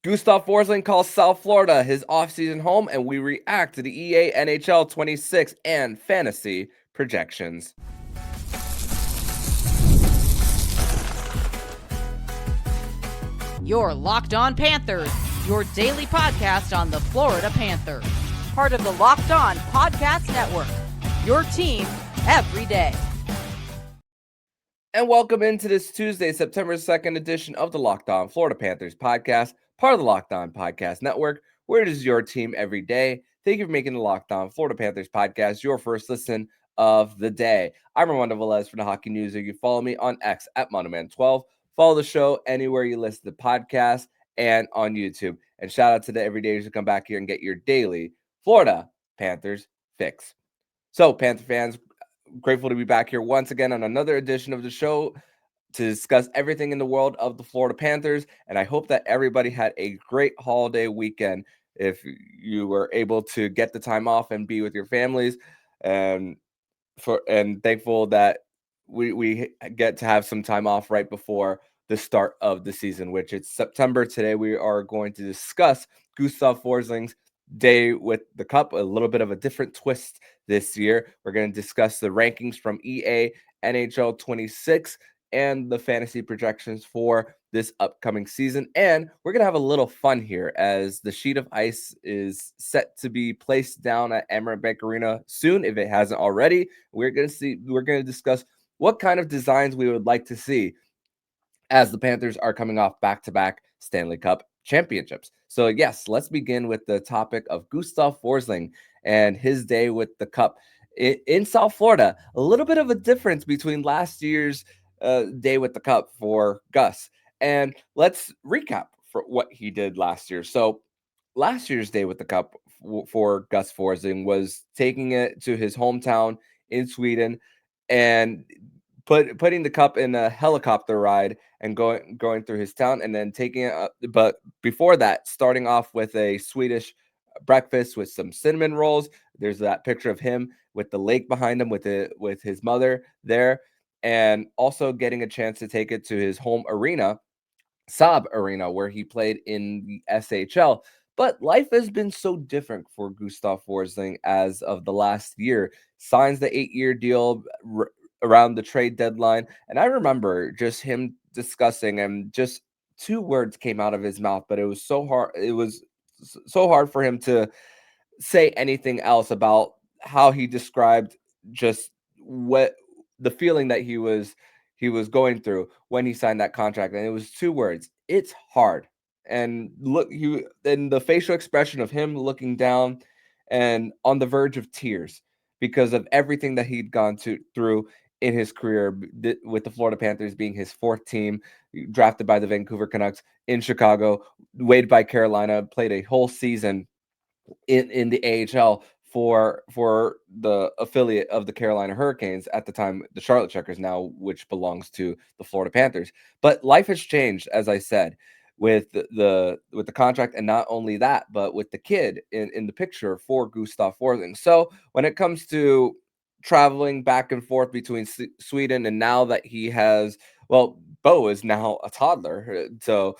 Gustav Forsling calls South Florida his offseason home, and we react to the EA NHL 26 and fantasy projections. You're Locked On Panthers, your daily podcast on the Florida Panthers. Part of the Locked On Podcast Network, your team every day. And welcome into this Tuesday, September 2nd edition of the Locked On Florida Panthers podcast, part of the Locked On Podcast Network, where it is your team every day. Thank you for making the Locked On Florida Panthers podcast your first listen of the day. I'm Armando Velez from the Hockey News. You can follow me on X at Monoman12. Follow the show anywhere you listen to podcasts and on YouTube. And shout out to the everydayers who come back here and get your daily Florida Panthers fix. So, Panther fans, grateful to be back here once again on another edition of the show to discuss everything in the world of the Florida Panthers. And I hope that everybody had a great holiday weekend. If you were able to get the time off and be with your families, and thankful that we get to have some time off right before the start of the season, which it's September. Today we are going to discuss Gustav Forsling's day with the Cup, a little bit of a different twist this year. We're going to discuss the rankings from EA NHL 26 and the fantasy projections for this upcoming season. And we're going to have a little fun here as the sheet of ice is set to be placed down at Emirates Bank Arena soon, if it hasn't already. We're going to discuss what kind of designs we would like to see as the Panthers are coming off back-to-back Stanley Cup championships. So yes, let's begin with the topic of Gustav Forsling and his day with the Cup in South Florida. A little bit of a difference between last year's day with the Cup for Gus. And let's recap for what he did last year. So last year's day with the Cup for Gus Forsling was taking it to his hometown in Sweden and putting the Cup in a helicopter ride and going through his town, and then taking it up. But before that, starting off with a Swedish breakfast with some cinnamon rolls. There's that picture of him with the lake behind him with his mother there, and also getting a chance to take it to his home arena, Saab Arena, where he played in the SHL. But life has been so different for Gustav Forsling as of the last year. Signs the 8-year deal around the trade deadline. And I remember just him discussing, and just two words came out of his mouth, but it was so hard. It was so hard for him to say anything else about how he described just what the feeling that he was going through when he signed that contract. And it was two words: it's hard. And the facial expression of him looking down and on the verge of tears because of everything that he'd gone through in his career, with the Florida Panthers being his fourth team, drafted by the Vancouver Canucks in Chicago, waived by Carolina, played a whole season in the AHL for the affiliate of the Carolina Hurricanes at the time, the Charlotte Checkers now, which belongs to the Florida Panthers. But life has changed, as I said, with the contract, and not only that, but with the kid in the picture for Gustav Forsling. So when it comes to traveling back and forth between Sweden, and now that he has, well, Bo is now a toddler, so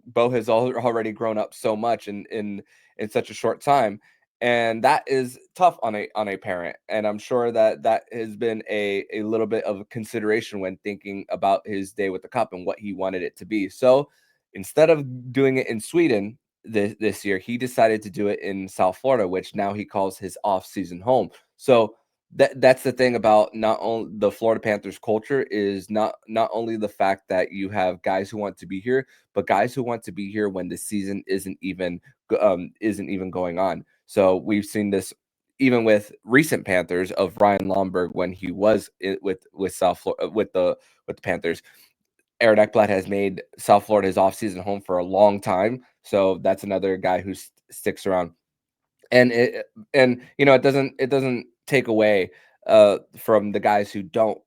Bo has already grown up so much in such a short time, and that is tough on a parent. And I'm sure that has been a little bit of a consideration when thinking about his day with the Cup and what he wanted it to be. So instead of doing it in Sweden this year, he decided to do it in South Florida, which now he calls his off-season home. So that's the thing about not only the Florida Panthers culture, is not only the fact that you have guys who want to be here, but guys who want to be here when the season isn't even going on. So we've seen this even with recent Panthers of Ryan Lomberg when he was with South Florida with the Panthers. Aaron Ekblad has made South Florida his offseason home for a long time, so that's another guy who sticks around. And it doesn't take away from the guys who don't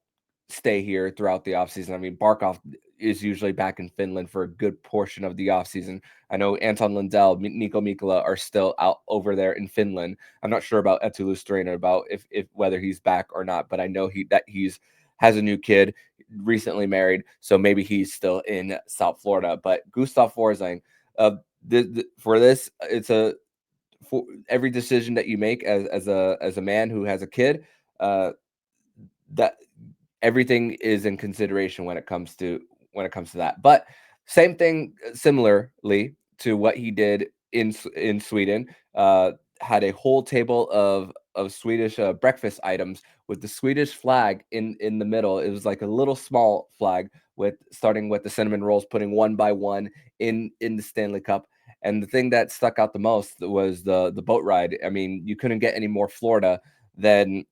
stay here throughout the offseason. I mean, Barkov is usually back in Finland for a good portion of the offseason. I know Anton Lundell, Nico Mikkola are still out over there in Finland. I'm not sure about Eetu Luostarinen, about if whether he's back or not, but I know he's has a new kid, recently married, so maybe he's still in South Florida. But Gustav Forsling, For this, for every decision that you make as a man who has a kid, uh, that everything is in consideration when it comes to that. But same thing, similarly to what he did in Sweden, had a whole table of Swedish breakfast items with the Swedish flag in the middle. It was like a little small flag with starting with the cinnamon rolls, putting one by one in the Stanley Cup. And the thing that stuck out the most was the boat ride. I mean, you couldn't get any more Florida than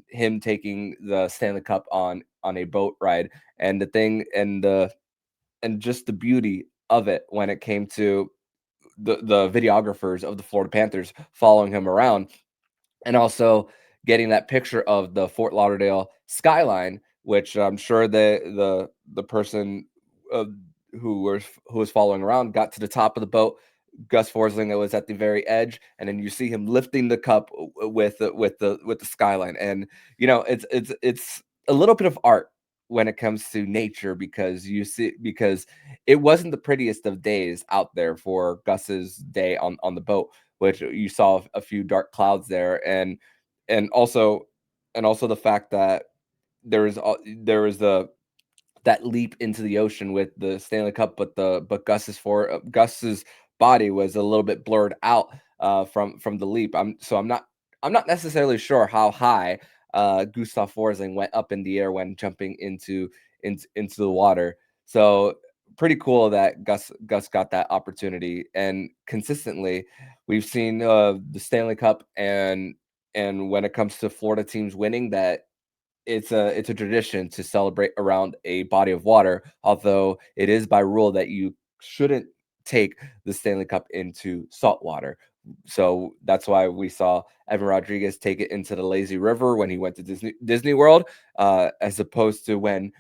him taking the Stanley Cup on a boat ride. And the thing and just the beauty of it when it came to the videographers of the Florida Panthers following him around, and also getting that picture of the Fort Lauderdale skyline, which I'm sure the person uh, who was following around got to the top of the boat. Gus Forsling was at the very edge, and then you see him lifting the cup with the skyline, and it's a little bit of art when it comes to nature, because it wasn't the prettiest of days out there for Gus's day on the boat, which you saw a few dark clouds there, and also the fact that there was the that leap into the ocean with the Stanley Cup, but Gus's body was a little bit blurred out from the leap. I'm not necessarily sure how high Gustav Forsling went up in the air when jumping into the water. So pretty cool that Gus got that opportunity, and consistently we've seen the Stanley Cup, and when it comes to Florida teams winning, that it's a tradition to celebrate around a body of water, although it is by rule that you shouldn't take the Stanley Cup into salt water. So that's why we saw Evan Rodriguez take it into the lazy river when he went to Disney World, as opposed to when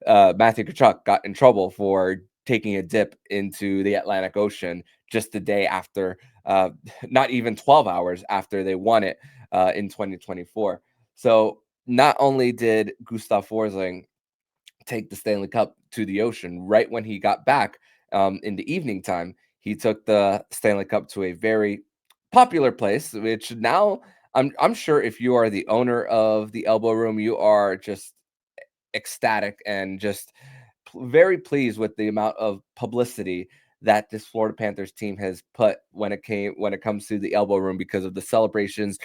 Matthew Tkachuk got in trouble for taking a dip into the Atlantic Ocean just the day after, not even 12 hours after they won it in 2024. So not only did Gustav Forsling take the Stanley Cup to the ocean right when he got back in the evening time, he took the Stanley Cup to a very popular place, which now I'm sure if you are the owner of the Elbow Room, you are just ecstatic and just very pleased with the amount of publicity that this Florida Panthers team has put when it comes to the Elbow Room, because of the celebrations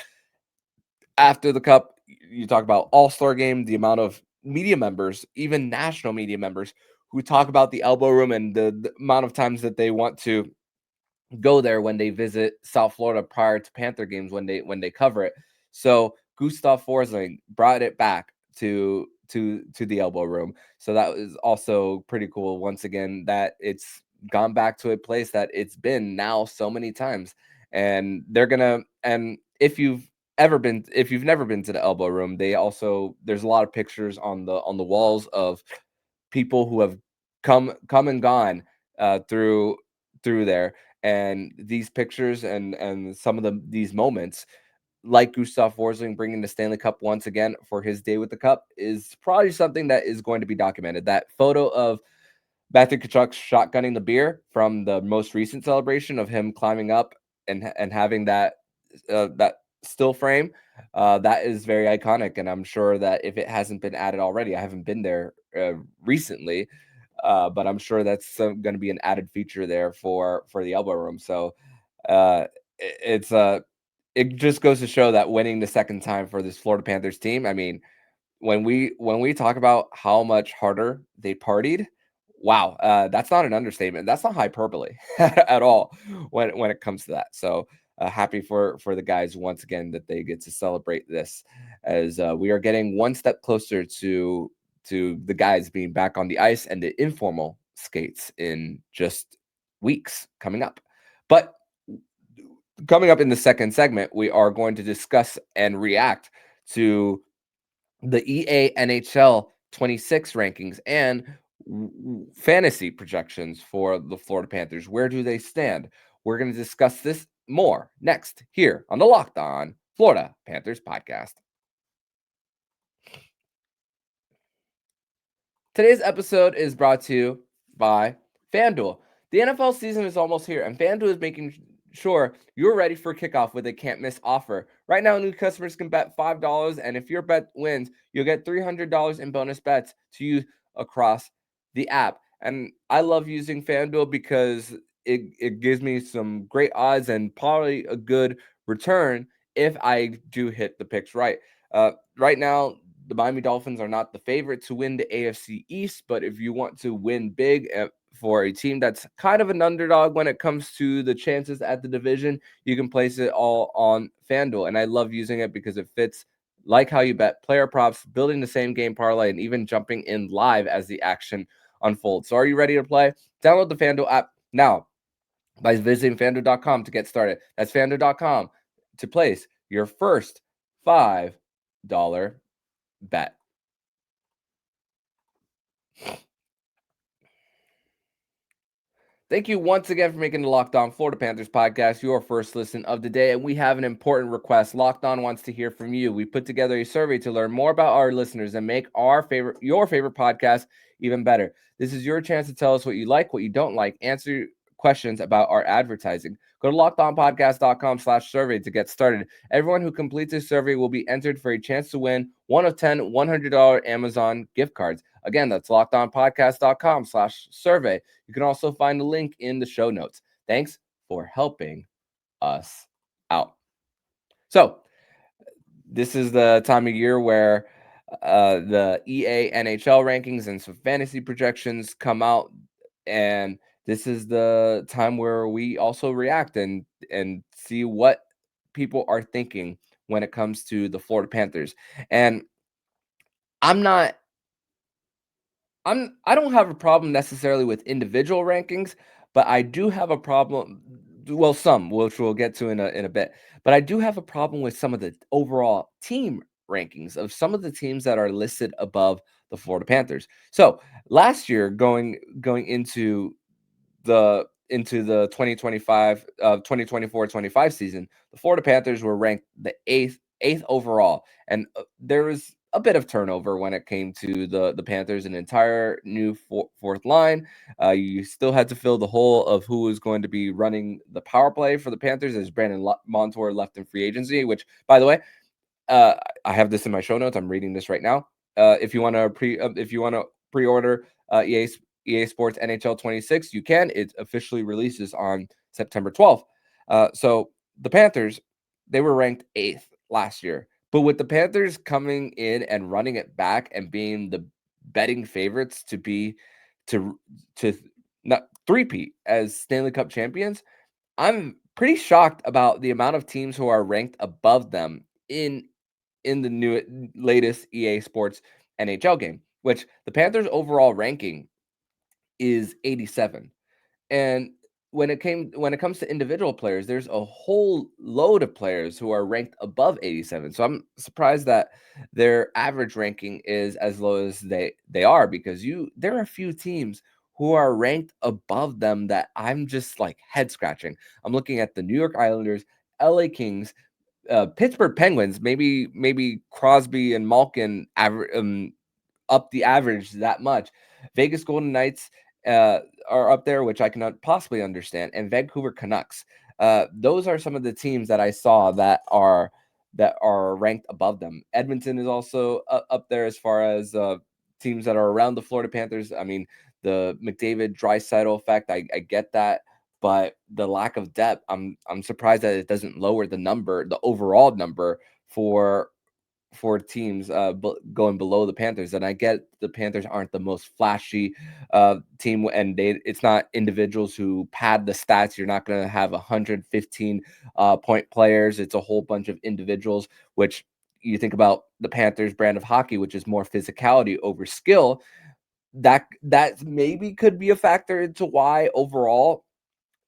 after the cup. You talk about All-Star game, the amount of media members, even national media members, who talk about the Elbow Room, and the amount of times that they want to go there when they visit South Florida prior to Panther games, when they cover it. So Gustav Forsling brought it back to the Elbow Room. So that was also pretty cool. Once again, that it's gone back to a place that it's been now so many times, and if you've never been to the Elbow Room, there's a lot of pictures on the walls of people who have come and gone through there, and these pictures and some of these moments, like Gustav Forsling bringing the Stanley Cup once again for his day with the cup, is probably something that is going to be documented. That photo of Matthew Tkachuk shotgunning the beer from the most recent celebration of him climbing up and having that still frame, that is very iconic. And I'm sure that if it hasn't been added already, I haven't been there recently, but I'm sure that's going to be an added feature there for the Elbow Room. So it's it just goes to show that winning the second time for this Florida Panthers team. I mean, when we talk about how much harder they partied, wow, that's not an understatement. That's not hyperbole at all when it comes to that. So happy for the guys once again that they get to celebrate this, as we are getting one step closer to the guys being back on the ice and the informal skates in just weeks coming up. But coming up in the second segment, we are going to discuss and react to the EA NHL 26 rankings and fantasy projections for the Florida Panthers. Where do they stand? We're going to discuss this more next here on the Locked On Florida Panthers podcast. Today's episode is brought to you by FanDuel. The NFL season is almost here, and FanDuel is making sure you're ready for kickoff with a can't-miss offer. Right now, new customers can bet $5, and if your bet wins, you'll get $300 in bonus bets to use across the app. And I love using FanDuel because it gives me some great odds and probably a good return if I do hit the picks right. Right now, the Miami Dolphins are not the favorite to win the AFC East, but if you want to win big for a team that's kind of an underdog when it comes to the chances at the division, you can place it all on FanDuel. And I love using it because it fits like how you bet player props, building the same game parlay, and even jumping in live as the action unfolds. So are you ready to play? Download the FanDuel app now by visiting FanDuel.com to get started. That's FanDuel.com to place your first $5 bet. Thank you once again for making the Locked On Florida Panthers podcast your first listen of the day. And we have an important request. Locked On wants to hear from you. We put together a survey to learn more about our listeners and make your favorite podcast even better. This is your chance to tell us what you like, what you don't like, answer questions about our advertising. Go to lockedonpodcast.com/survey to get started. Everyone who completes this survey will be entered for a chance to win one of 10 $100 Amazon gift cards. Again, that's lockedonpodcast.com/survey. You can also find the link in the show notes. Thanks for helping us out. So, this is the time of year where the EA NHL rankings and some fantasy projections come out, and this is the time where we also react and see what people are thinking when it comes to the Florida Panthers. And I'm not I don't have a problem necessarily with individual rankings, but I do have a problem, well, some, which we'll get to in a bit. But I do have a problem with some of the overall team rankings of some of the teams that are listed above the Florida Panthers. So last year, going into the 2024-25 season, the Florida Panthers were ranked the eighth overall, and there was a bit of turnover when it came to the Panthers, an entire new fourth line. You still had to fill the hole of who was going to be running the power play for the Panthers as Brandon Montour left in free agency, which, by the way, I have this in my show notes. I'm reading this right now. If you want to pre-order EA Sports NHL 26, you can. It officially releases on September 12th. So the Panthers, they were ranked 8th last year. But with the Panthers coming in and running it back and being the betting favorites to not three-peat as Stanley Cup champions, I'm pretty shocked about the amount of teams who are ranked above them in the latest EA Sports NHL game, which the Panthers' overall ranking is 87. And when it comes to individual players, there's a whole load of players who are ranked above 87. So I'm surprised that their average ranking is as low as they are, because there are a few teams who are ranked above them that I'm just like head scratching. I'm looking at the New York Islanders, LA Kings, Pittsburgh Penguins, maybe Crosby and Malkin up the average that much. Vegas Golden Knights are up there, which I cannot possibly understand, and Vancouver Canucks. Those are some of the teams that I saw that are ranked above them. Edmonton is also up there as far as teams that are around the Florida Panthers. I mean, the McDavid Draisaitl effect, I get that, but the lack of depth, I'm surprised that it doesn't lower the overall number for teams going below the Panthers. And I get the Panthers aren't the most flashy team, and it's not individuals who pad the stats. You're not going to have 115 point players. It's a whole bunch of individuals, which you think about the Panthers brand of hockey, which is more physicality over skill. That maybe could be a factor into why overall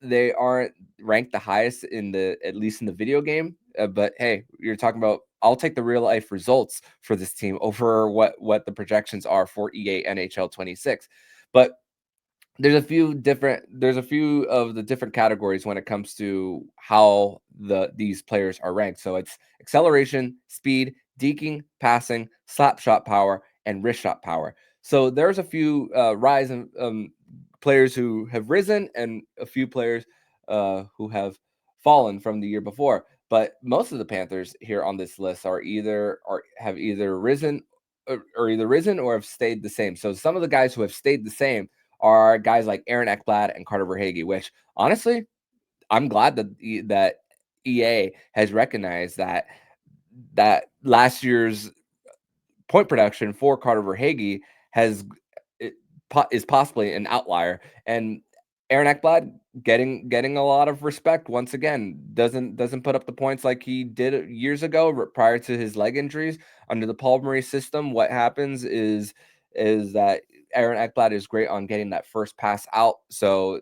they aren't ranked the highest at least in the video game. But hey, you're talking about, I'll take the real life results for this team over what the projections are for EA NHL 26. But there's a few of the different categories when it comes to how these players are ranked. So it's acceleration, speed, deking, passing, slap shot power, and wrist shot power. So there's a few rise and players who have risen and a few players who have fallen from the year before. But most of the Panthers here on this list have either risen or have stayed the same. So some of the guys who have stayed the same are guys like Aaron Ekblad and Carter Verhaeghe, which honestly, I'm glad that EA has recognized that last year's point production for Carter Verhaeghe is possibly an outlier, and Aaron Ekblad getting a lot of respect once again. Doesn't put up the points like he did years ago prior to his leg injuries under the Paul Maurice system. What happens is that Aaron Ekblad is great on getting that first pass out, so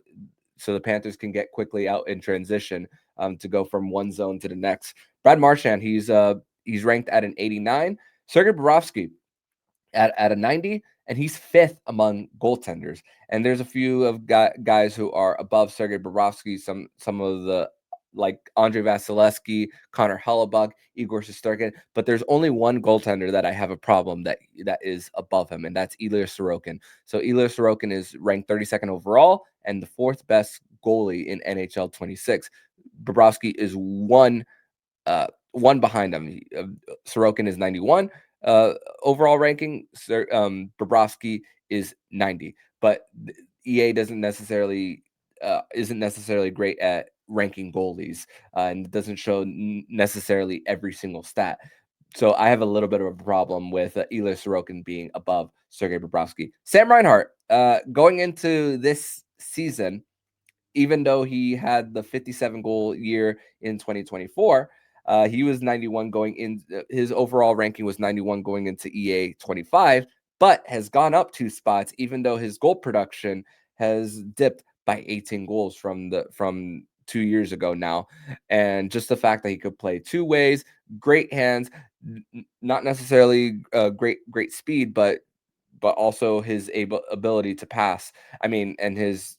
the Panthers can get quickly out in transition to go from one zone to the next. Brad Marchand, he's ranked at an 89. Sergei Bobrovsky at a 90, and he's fifth among goaltenders. And there's a few of guys who are above Sergei Bobrovsky, some of the like Andre Vasilevsky, Connor Hellebuck, Igor Shesterkin, but there's only one goaltender that I have a problem that is above him, and that's Ilya Sorokin. So Ilya Sorokin is ranked 32nd overall and the fourth best goalie in NHL 26. Bobrovsky is one behind him. Sorokin is 91 overall ranking. Bobrovsky is 90, but EA isn't necessarily great at ranking goalies, and doesn't show necessarily every single stat. So I have a little bit of a problem with Ilya Sorokin being above Sergei Bobrovsky. Sam Reinhart, going into this season, even though he had the 57 goal year in 2024, he was 91 going in. His overall ranking was 91 going into EA 25, but has gone up 2 spots, even though his goal production has dipped by 18 goals from 2 years ago now. And just the fact that he could play two ways, great hands, not necessarily great speed, but also his ability to pass. I mean, and his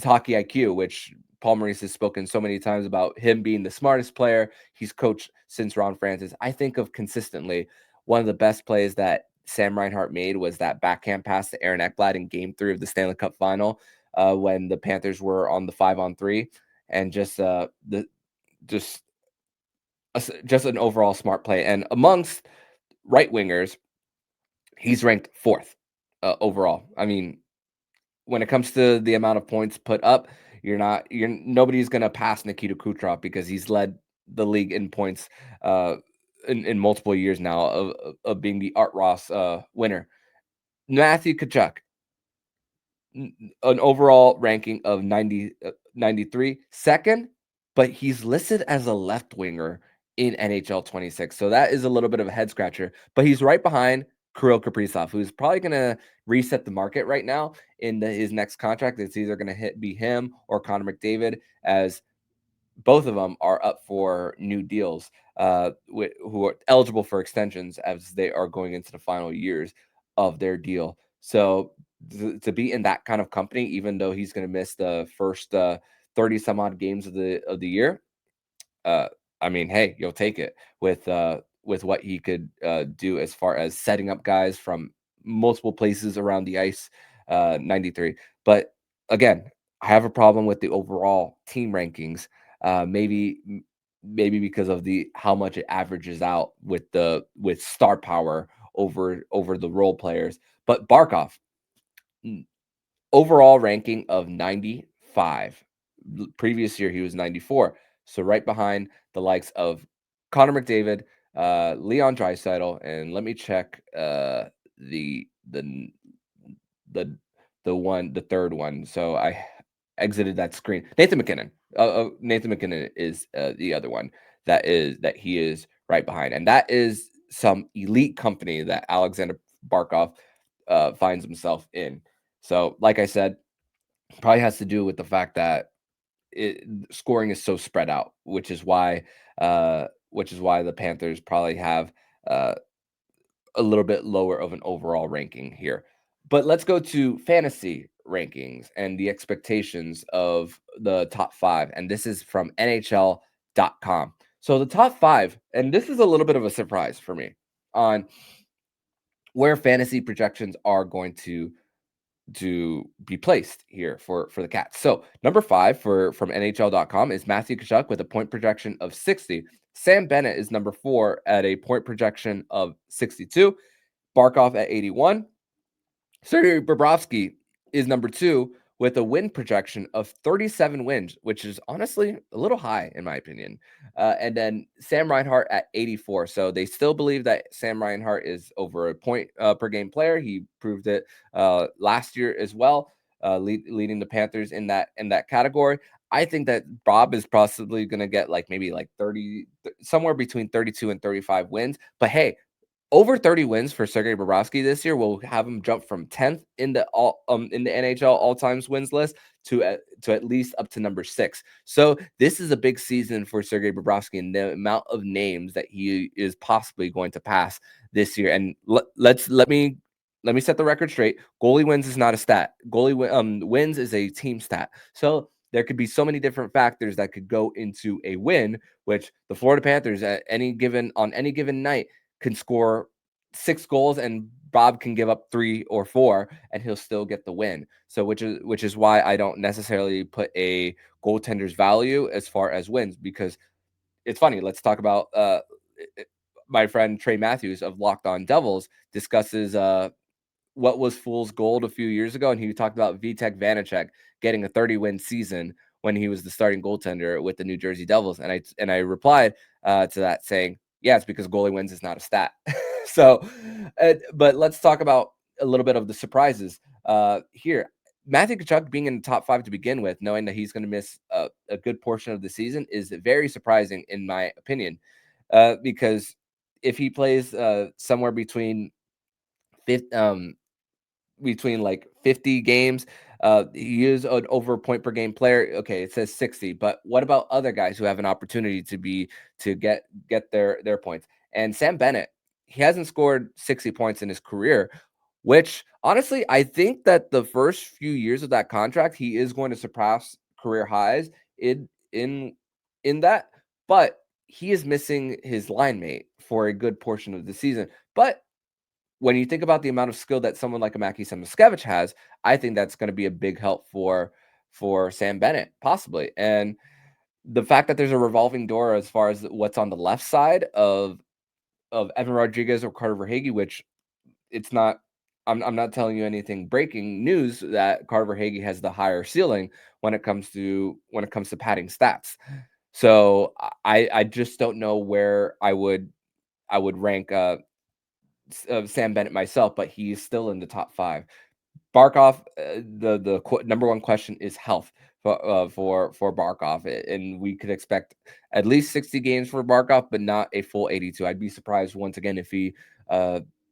hockey IQ, which Paul Maurice has spoken so many times about him being the smartest player he's coached since Ron Francis. I think of consistently one of the best plays that Sam Reinhart made was that backhand pass to Aaron Ekblad in Game 3 of the Stanley Cup Final, when the Panthers were on the 5-on-3, and just an overall smart play. And amongst right wingers, he's ranked fourth overall. I mean, when it comes to the amount of points put up, nobody's going to pass Nikita Kucherov because he's led the league in points in multiple years now of being the Art Ross winner. Matthew Tkachuk, an overall ranking of 93, second, but he's listed as a left winger in NHL 26. So that is a little bit of a head scratcher, but he's right behind Kirill Kaprizov, who's probably going to reset the market right now in his next contract. It's either going to be him or Connor McDavid, as both of them are up for new deals, who are eligible for extensions as they are going into the final years of their deal. So to be in that kind of company, even though he's going to miss the first 30 some odd games of the year, I mean, hey, you'll take it with what he could do as far as setting up guys from multiple places around the ice. 93. But again, I have a problem with the overall team rankings. Maybe because of how much it averages out with star power over the role players. But Barkov, overall ranking of 95. Previous year he was 94. So right behind the likes of Connor McDavid, Leon Draisaitl, and let me check the third one. So I exited that screen. Nathan McKinnon. Nathan McKinnon is the other one that he is right behind, and that is some elite company that Alexander Barkov finds himself in. So, like I said, probably has to do with the fact that scoring is so spread out, which is why the Panthers probably have a little bit lower of an overall ranking here. But let's go to fantasy rankings and the expectations of the top 5. And this is from NHL.com. So the top 5, and this is a little bit of a surprise for me on where fantasy projections are going to be placed here for the Cats. So number 5 from NHL.com is Matthew Tkachuk with a point projection of 60. Sam Bennett is number 4 at a point projection of 62. Barkov at 81. Sergei Bobrovsky is number 2 with a win projection of 37 wins, which is honestly a little high in my opinion. And then Sam Reinhart at 84. So they still believe that Sam Reinhart is over a point per game player. He proved it last year as well, leading the Panthers in that category. I think that Bob is possibly going to get maybe 30, somewhere between 32 and 35 wins. But hey, over 30 wins for Sergei Bobrovsky this year will have him jump from 10th in the NHL all-time wins list to at least up to number 6. So this is a big season for Sergei Bobrovsky and the amount of names that he is possibly going to pass this year. And let me set the record straight. Goalie wins is not a stat. Goalie wins is a team stat. So there could be so many different factors that could go into a win, which the Florida Panthers on any given night can score 6 goals and Bob can give up 3 or 4 and he'll still get the win. So which is why I don't necessarily put a goaltender's value as far as wins, because it's funny. Let's talk about my friend Trey Matthews of Locked On Devils discusses what was fool's gold a few years ago, and he talked about Vitek Vanacek getting a 30-win season when he was the starting goaltender with the New Jersey Devils, and I replied to that saying, yeah, it's because goalie wins is not a stat. So, but let's talk about a little bit of the surprises here. Matthew Tkachuk being in the top 5 to begin with, knowing that he's going to miss a good portion of the season, is very surprising in my opinion, because if he plays somewhere between 50 games. He is an over point per game player. Okay, it says 60, but what about other guys who have an opportunity to get their points? And Sam Bennett, he hasn't scored 60 points in his career, which honestly, I think that the first few years of that contract, he is going to surpass career highs in that, but he is missing his line mate for a good portion of the season. But when you think about the amount of skill that someone like a Mackie Samoskevich has, I think that's going to be a big help for Sam Bennett, possibly. And the fact that there's a revolving door as far as what's on the left side of Evan Rodriguez or Carter Verhaeghe, which it's not. I'm not telling you anything breaking news that Carter Verhaeghe has the higher ceiling when it comes to padding stats. So I just don't know where I would rank Sam Bennett myself, but he's still in the top 5. Barkov, the number one question is health for Barkov, and we could expect at least 60 games for Barkov, but not a full 82. I'd be surprised once again if he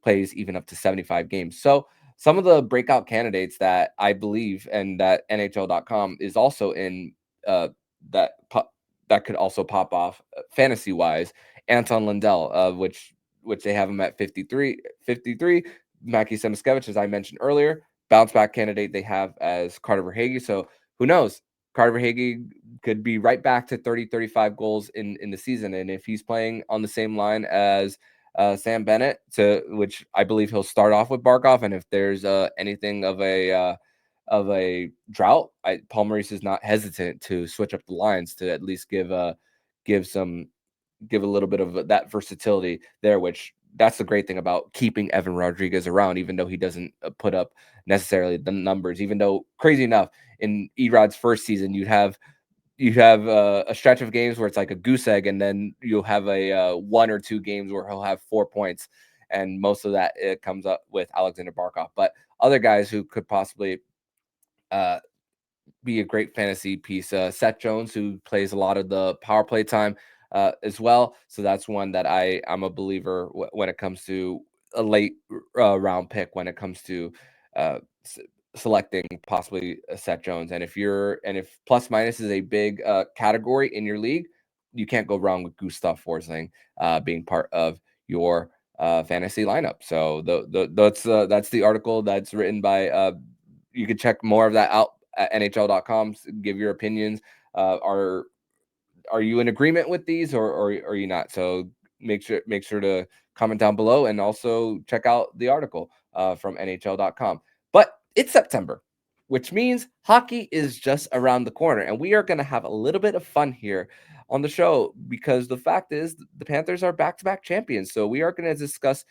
plays even up to 75 games. So some of the breakout candidates that I believe and that NHL.com is also in that that could also pop off fantasy wise. Anton Lundell, which they have him at 53. Mackie Samoskevich, as I mentioned earlier, bounce back candidate they have as Carter Verhaeghe. So who knows? Carter Verhaeghe could be right back to 30, 35 goals in the season. And if he's playing on the same line as Sam Bennett, which I believe he'll start off with Barkov, and if there's anything of a drought, Paul Maurice is not hesitant to switch up the lines to at least give a little bit of that versatility there, which that's the great thing about keeping Evan Rodriguez around, even though he doesn't put up necessarily the numbers, even though crazy enough in Erod's first season, you have a stretch of games where it's like a goose egg, and then you'll have a 1 or 2 games where he'll have 4 points. And most of that it comes up with Alexander Barkov, but other guys who could possibly be a great fantasy piece. Seth Jones, who plays a lot of the power play time as well. So that's one that I'm a believer when it comes to a late round pick, when it comes to selecting possibly Seth Jones. And if plus minus is a big category in your league, you can't go wrong with Gustav Forsling being part of your fantasy lineup. So that's the article that's written by. You can check more of that out at NHL.com. Give your opinions. Are you in agreement with these, or are you not? So make sure to comment down below, and also check out the article from NHL.com. But It's September, which means hockey is just around the corner. And we are going to have a little bit of fun here on the show because the fact is the Panthers are back-to-back champions. So we are going to discuss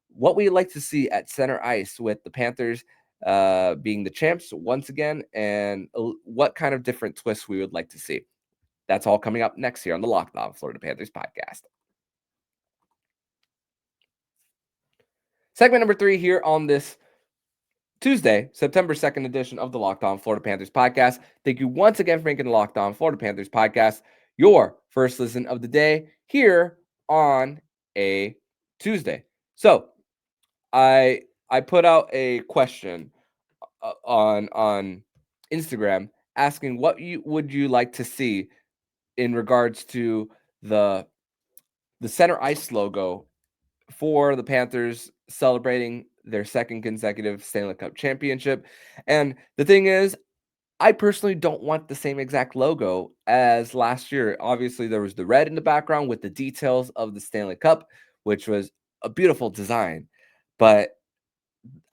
what we like to see at center ice with the Panthers being the champs once again and what kind of different twists we would like to see. That's all coming up next here on the Locked On Florida Panthers podcast. Segment number 3 here on this Tuesday, September 2nd edition of the Locked On Florida Panthers podcast. Thank you once again for making the Locked On Florida Panthers podcast your first listen of the day here on a Tuesday. So I put out a question on Instagram asking what would you like to see in regards to the center ice logo for the Panthers celebrating their second consecutive Stanley Cup championship. And the thing is, I personally don't want the same exact logo as last year. Obviously, there was the red in the background with the details of the Stanley Cup, which was a beautiful design. But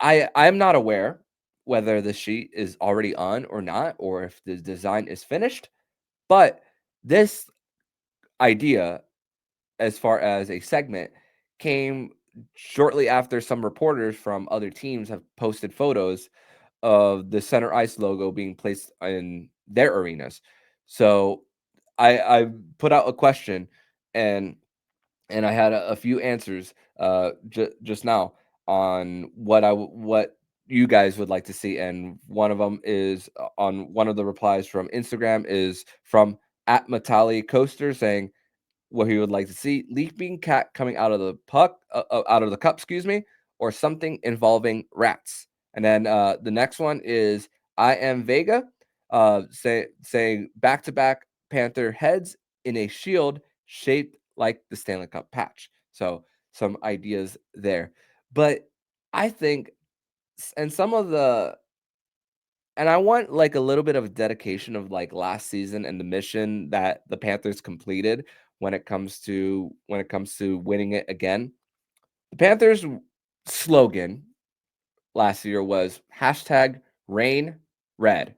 I'm not aware whether the sheet is already on or not, or if the design is finished. But this idea, as far as a segment, came shortly after some reporters from other teams have posted photos of the center ice logo being placed in their arenas. So I put out a question and I had a few answers just now on what you guys would like to see, and one of them is on one of the replies from Instagram is from @Matali Coaster saying what he would like to see: leaping cat coming out of the out of the cup, excuse me, or something involving rats. And then the next one is I am Vega, saying back to back Panther heads in a shield shaped like the Stanley Cup patch. So some ideas there, but I think, and some of the and I want like a little bit of dedication of like last season and the mission that the Panthers completed when it comes to winning it again. The Panthers slogan last year was #Rain Red.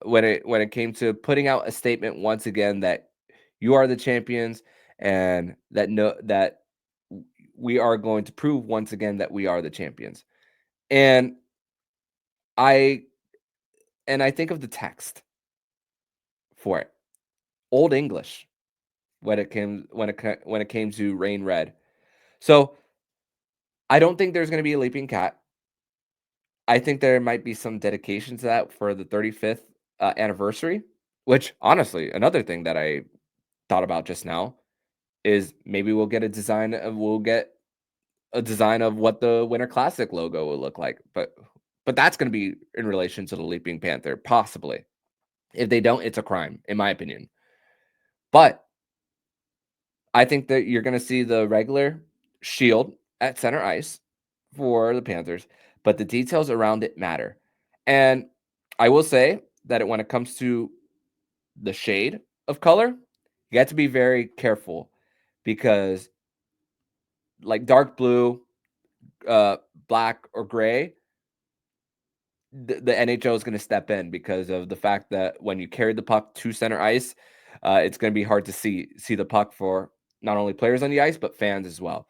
When it came to putting out a statement once again that you are the champions and that we are going to prove once again that we are the champions. And I I think of the text for it. Old English when it came to Rain Red. So I don't think there's going to be a leaping cat. I think there might be some dedication to that for the 35th anniversary, which honestly, another thing that I thought about just now is maybe we'll get a design of what the Winter Classic logo will look like. But that's going to be in relation to the Leaping Panther, possibly. If they don't, it's a crime, in my opinion. But I think that you're going to see the regular shield at center ice for the Panthers, but the details around it matter. And I will say that when it comes to the shade of color, you have to be very careful because, like dark blue, black, or gray, the NHL is going to step in because of the fact that when you carry the puck to center ice, it's going to be hard to see the puck for not only players on the ice but fans as well.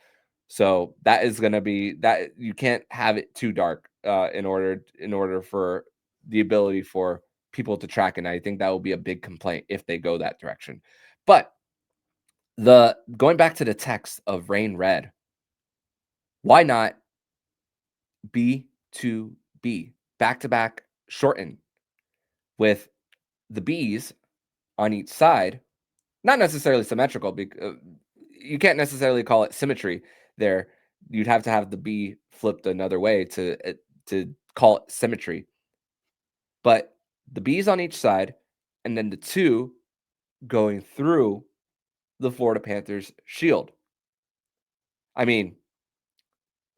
So that is going to be that you can't have it too dark in order for the ability for people to track. And I think that will be a big complaint if they go that direction. But the going back to the text of Rain Red, why not B2B back to back shorten with the B's on each side, not necessarily symmetrical because you can't necessarily call it symmetry there. You'd have to have the B flipped another way to call it symmetry. But the B's on each side, and then the two going through the Florida Panthers shield. I mean,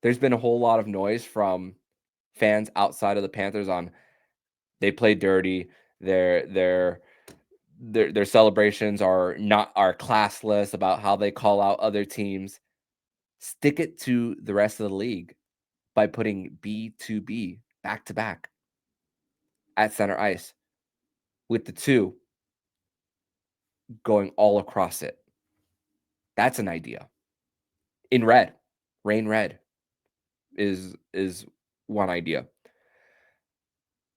there's been a whole lot of noise from fans outside of the Panthers on they play dirty. Their celebrations are classless about how they call out other teams. Stick it to the rest of the league by putting B2B back-to-back at center ice with the 2 going all across it. That's an idea. In red, rain red is one idea.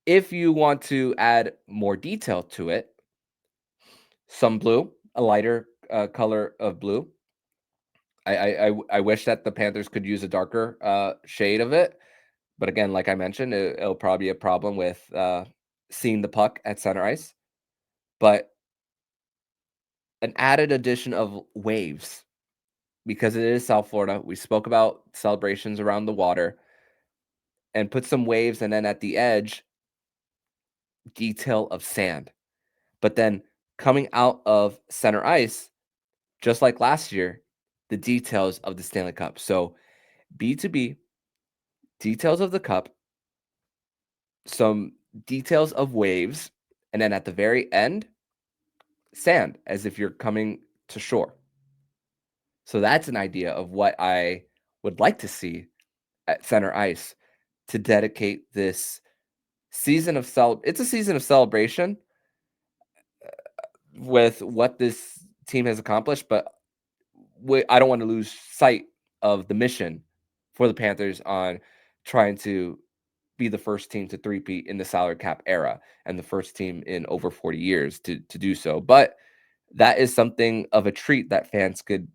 If you want to add more detail to it, some blue, a lighter color of blue. I wish that the Panthers could use a darker shade of it, but again, like I mentioned, it'll probably be a problem with seeing the puck at center ice. But an added addition of waves, because it is South Florida. We spoke about celebrations around the water, and put some waves, and then at the edge, detail of sand. But then coming out of center ice, just like last year, the details of the Stanley Cup. So B2B, details of the cup, some details of waves, and then at the very end, sand, as if you're coming to shore. So that's an idea of what I would like to see at center ice to dedicate this season of it's a season of celebration with what this team has accomplished, but I don't want to lose sight of the mission for the Panthers on trying to be the first team to three-peat in the salary cap era and the first team in over 40 years to do so. But that is something of a treat that fans could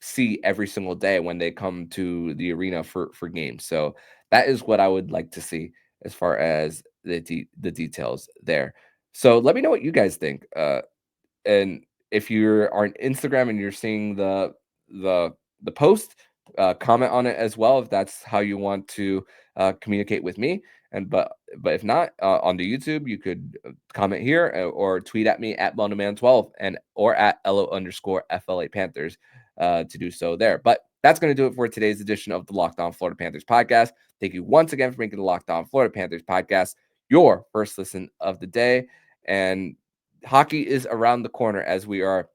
see every single day when they come to the arena for games. So that is what I would like to see as far as the details there. So let me know what you guys think. And if you're on Instagram and you're seeing the post, comment on it as well if that's how you want to communicate with me. And but if not, on the YouTube, you could comment here or tweet at me at Monoman12 and or at @LO_FLA Panthers to do so there. But that's going to do it for today's edition of the Locked On Florida Panthers podcast. Thank you once again for making the Locked On Florida Panthers podcast your first listen of the day. And hockey is around the corner as we are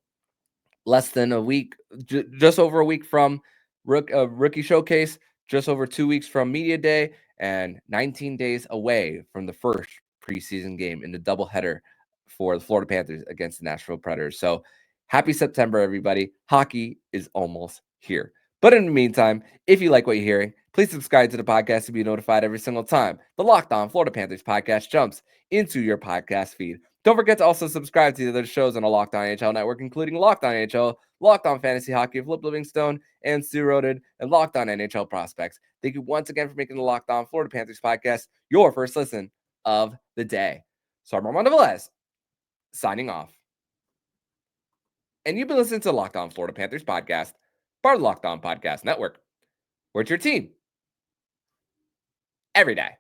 less than a week, just over a week from rookie showcase, just over 2 weeks from media day, and 19 days away from the first preseason game in the doubleheader for the Florida Panthers against the Nashville Predators. So happy September, everybody. Hockey is almost here. But in the meantime, if you like what you're hearing, please subscribe to the podcast to be notified every single time the Locked On Florida Panthers podcast jumps into your podcast feed. Don't forget to also subscribe to the other shows on the Locked On NHL network, including Locked On NHL, Locked On Fantasy Hockey, Flip Livingstone, and Stu Roden, and Locked On NHL Prospects. Thank you once again for making the Locked On Florida Panthers podcast your first listen of the day. So I'm Armando Velez, signing off. And you've been listening to the Locked On Florida Panthers podcast, part of the Locked On Podcast Network. We're your team every day.